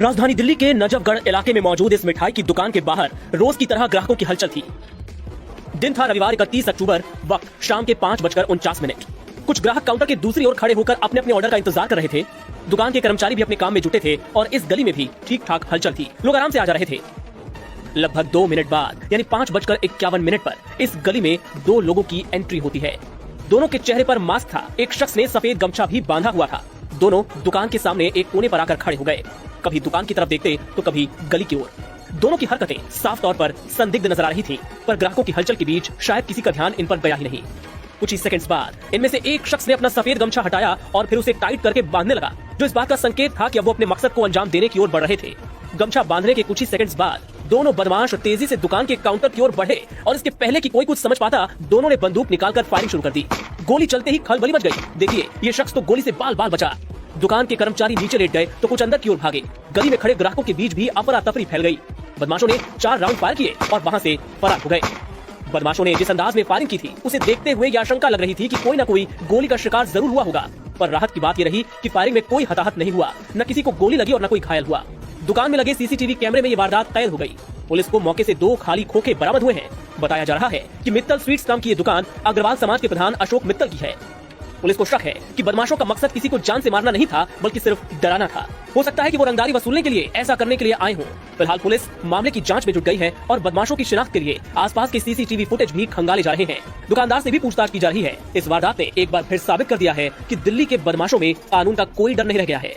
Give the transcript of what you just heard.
राजधानी दिल्ली के नजफगढ़ इलाके में मौजूद इस मिठाई की दुकान के बाहर रोज की तरह ग्राहकों की हलचल थी। दिन था रविवार 31 अक्टूबर, वक्त शाम के 5:49। कुछ ग्राहक काउंटर के दूसरी ओर खड़े होकर अपने अपने ऑर्डर का इंतजार कर रहे थे। दुकान के कर्मचारी भी अपने काम में जुटे थे और इस गली में भी ठीक ठाक हलचल थी। लोग आराम से आ जा रहे थे। लगभग 2 मिनट बाद यानी 5:51 पर इस गली में 2 लोगों की एंट्री होती है। दोनों के चेहरे पर मास्क था। एक शख्स ने सफेद गमछा भी बांधा हुआ था। दोनों दुकान के सामने एक कोने पर आकर खड़े हो गए, कभी दुकान की तरफ देखते तो कभी गली की ओर। दोनों की हरकतें साफ तौर पर संदिग्ध नजर आ रही थीं, पर ग्राहकों की हलचल के बीच शायद किसी का ध्यान इन पर गया ही नहीं। कुछ ही सेकंड्स बाद इनमें से एक शख्स ने अपना सफेद गमछा हटाया और फिर उसे टाइट करके बांधने लगा, जो इस बात का संकेत था कि अब वो अपने मकसद को अंजाम देने की ओर बढ़ रहे थे। गमछा बांधने के कुछ ही सेकंड्स बाद दोनों बदमाश तेजी से दुकान के काउंटर की ओर बढ़े और इसके पहले कि कोई कुछ समझ पाता, दोनों ने बंदूक निकालकर फायरिंग शुरू कर दी। गोली चलते ही खलबली मच गई। देखिए, ये शख्स तो गोली से बाल बाल बचा। दुकान के कर्मचारी नीचे लेट गए तो कुछ अंदर की ओर भागे। गली में खड़े ग्राहकों के बीच भी अफरा तफरी फैल गई। बदमाशों ने 4 राउंड फायर किए और वहां से फरार हो गए। बदमाशों ने जिस अंदाज में फायरिंग की थी, उसे देखते हुए यह आशंका लग रही थी कि कोई न कोई गोली का शिकार जरूर हुआ होगा। पर राहत की बात यह रही कि फायरिंग में कोई हताहत नहीं हुआ, न किसी को गोली लगी और न कोई घायल हुआ। दुकान में लगे सीसीटीवी कैमरे में ये वारदात कैद हो गई। पुलिस को मौके से 2 खाली खोखे बरामद हुए हैं। बताया जा रहा है कि मित्तल स्वीट्स नाम की ये दुकान अग्रवाल समाज के प्रधान अशोक मित्तल की है। पुलिस को शक है कि बदमाशों का मकसद किसी को जान से मारना नहीं था, बल्कि सिर्फ डराना था। हो सकता है कि वो रंगदारी वसूलने के लिए ऐसा करने के लिए आए हों। फिलहाल पुलिस मामले की जांच में जुट गई है और बदमाशों की शिनाख्त के लिए आसपास के सीसीटीवी फुटेज भी खंगाले जा रहे हैं। दुकानदार से भी पूछताछ की जा रही है। इस वारदात ने एक बार फिर साबित कर दिया है कि दिल्ली के बदमाशों में कानून का कोई डर नहीं रह गया है।